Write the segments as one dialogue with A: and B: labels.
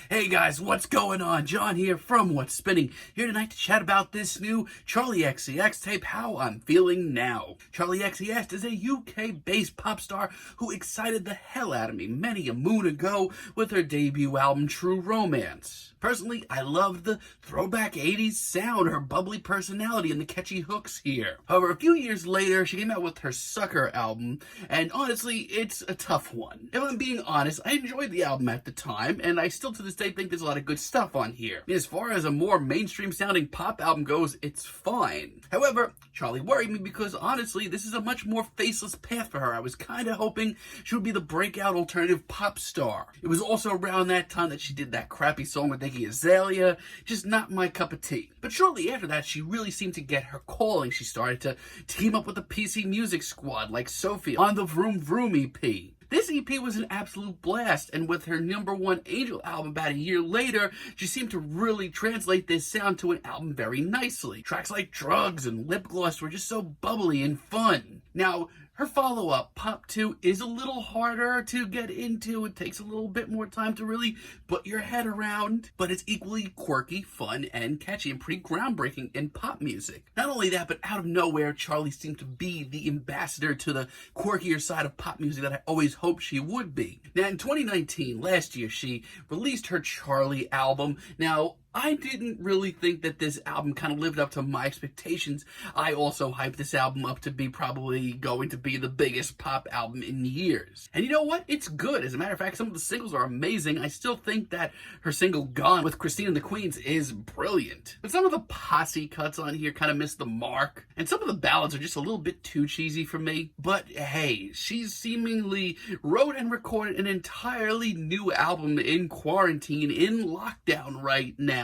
A: Hey guys, what's going on? John here from What's Spinning, here tonight to chat about this new Charli XCX tape, How I'm Feeling Now. Charli XCX is a UK-based pop star who excited the hell out of me many a moon ago with her debut album, True Romance. Personally, I loved the throwback 80s sound, her bubbly personality, and the catchy hooks here. However, a few years later, she came out with her Sucker album, and honestly, it's a tough one. If I'm being honest, I enjoyed the album at the time, and I still to this day think there's a lot of good stuff on here. As far as a more mainstream sounding pop album goes, it's fine. However, Charli worried me because honestly, this is a much more faceless path for her. I was kind of hoping she would be the breakout alternative pop star. It was also around that time that she did that crappy song with Iggy Azalea, just not my cup of tea. But shortly after that, she really seemed to get her calling. She started to team up with the PC Music Squad like Sophie on the Vroom Vroom EP. This EP was an absolute blast, and with her #1 Angel album about a year later, she seemed to really translate this sound to an album very nicely. Tracks like Drugs and Lip Gloss were just so bubbly and fun. Now, her follow-up, Pop 2, is a little harder to get into. It takes a little bit more time to really put your head around, but it's equally quirky, fun, and catchy, and pretty groundbreaking in pop music. Not only that, but out of nowhere, Charli seemed to be the ambassador to the quirkier side of pop music that I always hoped she would be. Now, in 2019, last year, she released her Charli album. Now, I didn't really think that this album kind of lived up to my expectations. I also hyped this album up to be probably going to be the biggest pop album in years. And you know what? It's good. As a matter of fact, some of the singles are amazing. I still think that her single Gone with Christine and the Queens is brilliant. But some of the posse cuts on here kind of miss the mark. And some of the ballads are just a little bit too cheesy for me. But hey, she's seemingly wrote and recorded an entirely new album in quarantine, in lockdown right now.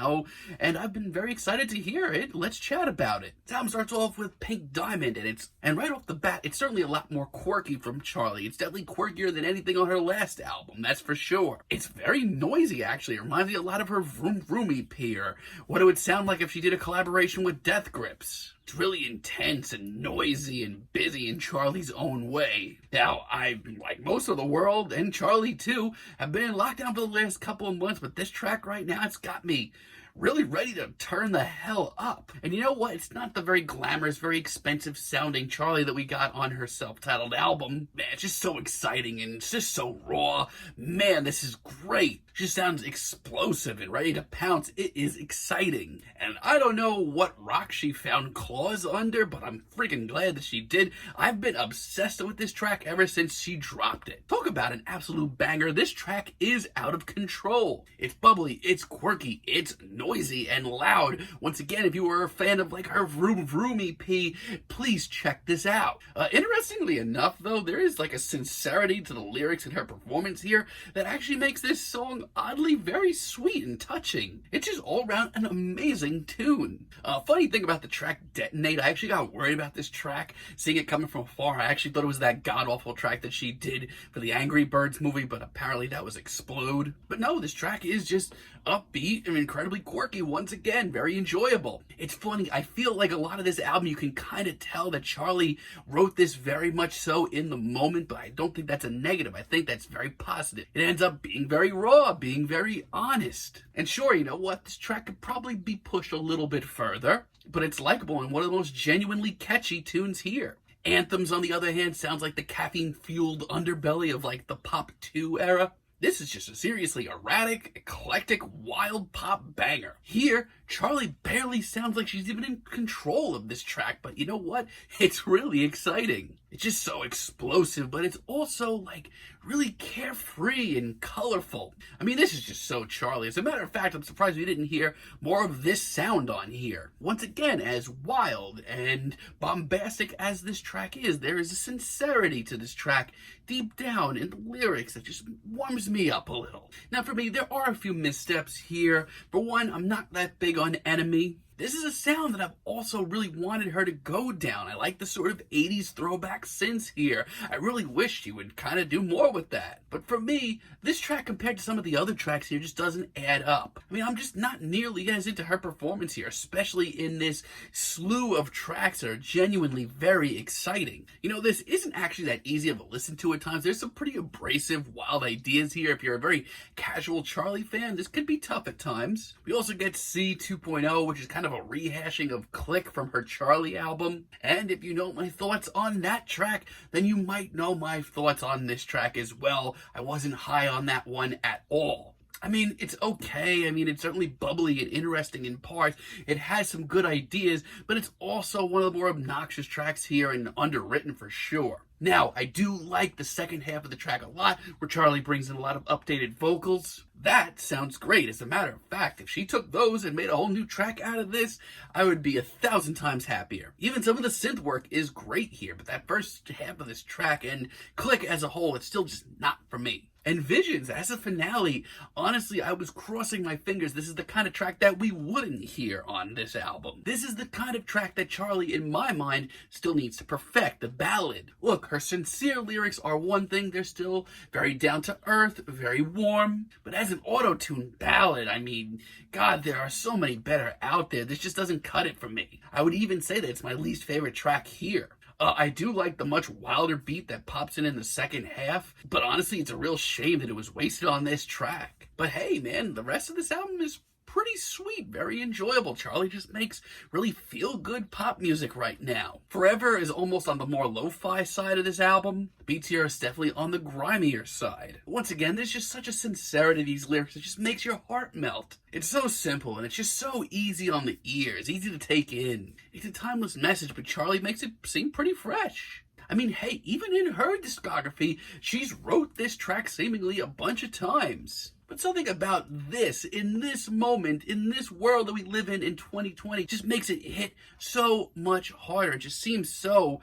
A: And I've been very excited to hear it. Let's chat about it. This album starts off with Pink Diamond, and right off the bat, it's certainly a lot more quirky from Charli. It's definitely quirkier than anything on her last album, that's for sure. It's very noisy, actually. It reminds me a lot of her Vroom Vroom EP, or what it would sound like if she did a collaboration with Death Grips. It's really intense and noisy and busy in Charli's own way. Now, I, like most of the world, and Charli too, have been in lockdown for the last couple of months, but this track right now, it's got me really ready to turn the hell up. And you know what? It's not the very glamorous, very expensive sounding Charli that we got on her self-titled album. Man, it's just so exciting and it's just so raw. Man, this is great. She just sounds explosive and ready to pounce. It is exciting. And I don't know what rock she found claws under, but I'm freaking glad that she did. I've been obsessed with this track ever since she dropped it. Talk about an absolute banger. This track is out of control. It's bubbly, it's quirky, it's noisy and loud. Once again, if you were a fan of like her Vroom Vroom EP, please check this out. Interestingly enough, though, there is like a sincerity to the lyrics in her performance here that actually makes this song oddly very sweet and touching. It's just all around an amazing tune. Funny thing about the track Detonate, I actually got worried about this track, seeing it coming from afar. I actually thought it was that god-awful track that she did for the Angry Birds movie, but apparently that was Explode. But no, this track is just upbeat and incredibly quirky. Once again, very enjoyable. It's funny, I feel like a lot of this album, you can kind of tell that Charli wrote this very much so in the moment, but I don't think that's a negative. I think that's very positive. It ends up being very raw, being very honest. And sure, you know what? This track could probably be pushed a little bit further, but it's likable and one of the most genuinely catchy tunes here. Anthems, on the other hand, sounds like the caffeine-fueled underbelly of like the Pop 2 era. This is just a seriously erratic, eclectic, wild pop banger. Here, Charli barely sounds like she's even in control of this track, but you know what? It's really exciting. It's just so explosive, but it's also like really carefree and colorful. I mean, this is just so Charli. As a matter of fact, I'm surprised we didn't hear more of this sound on here. Once again, as wild and bombastic as this track is, there is a sincerity to this track deep down in the lyrics that just warms me up a little. Now, for me, there are a few missteps here. For one, I'm not that big on Enemy. This is a sound that I've also really wanted her to go down. I like the sort of 80s throwback synths here. I really wish she would kind of do more with that. But for me, this track compared to some of the other tracks here just doesn't add up. I mean, I'm just not nearly as into her performance here, especially in this slew of tracks that are genuinely very exciting. You know, this isn't actually that easy of a listen to at times. There's some pretty abrasive, wild ideas here. If you're a very casual Charli fan, this could be tough at times. We also get C 2.0, which is kind of a rehashing of Click from her Charli album. And if you know my thoughts on that track, then you might know my thoughts on this track as well. I wasn't high on that one at all. I mean, it's okay. I mean, it's certainly bubbly and interesting in parts. It has some good ideas, but it's also one of the more obnoxious tracks here and underwritten for sure. Now, I do like the second half of the track a lot, where Charli brings in a lot of updated vocals. That sounds great. As a matter of fact, if she took those and made a whole new track out of this, I would be 1,000 times happier. Even some of the synth work is great here, but that first half of this track and Click as a whole, it's still just not for me. And Visions as a finale, honestly, I was crossing my fingers. This is the kind of track that we wouldn't hear on this album. This is the kind of track that Charli, in my mind, still needs to perfect, the ballad. Look, her sincere lyrics are one thing. They're still very down to earth, very warm. But as an auto-tune ballad, I mean, God, there are so many better out there. This just doesn't cut it for me. I would even say that it's my least favorite track here. I do like the much wilder beat that pops in the second half, but honestly, it's a real shame that it was wasted on this track. But hey, man, the rest of this album is pretty sweet, very enjoyable. Charli just makes really feel-good pop music right now. Forever is almost on the more lo-fi side of this album. The beats here is definitely on the grimier side. Once again, there's just such a sincerity to these lyrics that just makes your heart melt. It's so simple, and it's just so easy on the ears, easy to take in. It's a timeless message, but Charli makes it seem pretty fresh. I mean, hey, even in her discography, she's wrote this track seemingly a bunch of times. But something about this, in this moment, in this world that we live in 2020, just makes it hit so much harder. It just seems so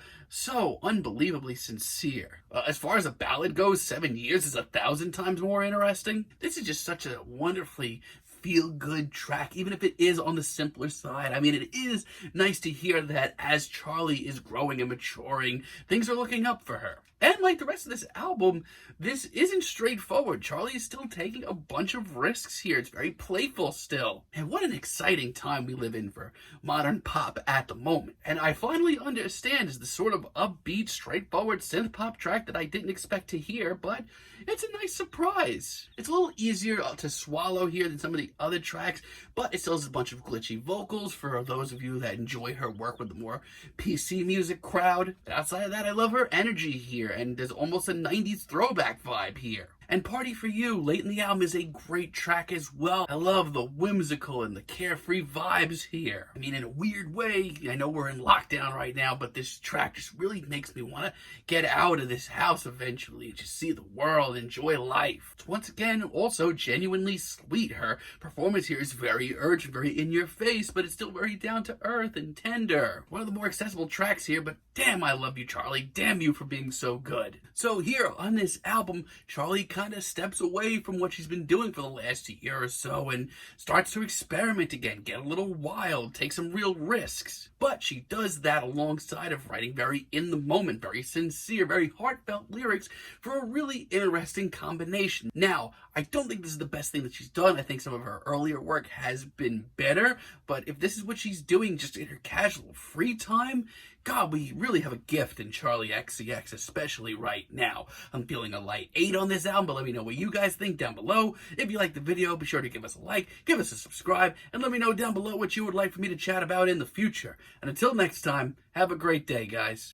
A: unbelievably sincere. As far as a ballad goes, 7 years is 1,000 times more interesting. This is just such a wonderfully feel-good track, even if it is on the simpler side. I mean, it is nice to hear that as Charli is growing and maturing, things are looking up for her. And like the rest of this album, this isn't straightforward. Charli is still taking a bunch of risks here. It's very playful still. And what an exciting time we live in for modern pop at the moment. And I finally understand is the sort of upbeat, straightforward synth pop track that I didn't expect to hear, but it's a nice surprise. It's a little easier to swallow here than some of the other tracks, but it still has a bunch of glitchy vocals for those of you that enjoy her work with the more PC music crowd. But outside of that, I love her energy here, and there's almost a 90s throwback vibe here. And Party For You, late in the album, is a great track as well. I love the whimsical and the carefree vibes here. I mean, in a weird way, I know we're in lockdown right now, but this track just really makes me want to get out of this house eventually and just see the world, enjoy life. It's once again also genuinely sweet. Her performance here is very urgent, very in your face, but it's still very down to earth and tender. One of the more accessible tracks here, but damn, I love you, Charli. Damn you for being so good. So here on this album, Charli kind of steps away from what she's been doing for the last year or so and starts to experiment again, get a little wild, take some real risks. But she does that alongside of writing very in the moment, very sincere, very heartfelt lyrics for a really interesting combination. Now, I don't think this is the best thing that she's done. I think some of her earlier work has been better, but if this is what she's doing just in her casual free time, God, we really have a gift in Charli XCX, especially right now. I'm feeling a light 8 on this album, but let me know what you guys think down below. If you liked the video, be sure to give us a like, give us a subscribe, and let me know down below what you would like for me to chat about in the future. And until next time, have a great day, guys.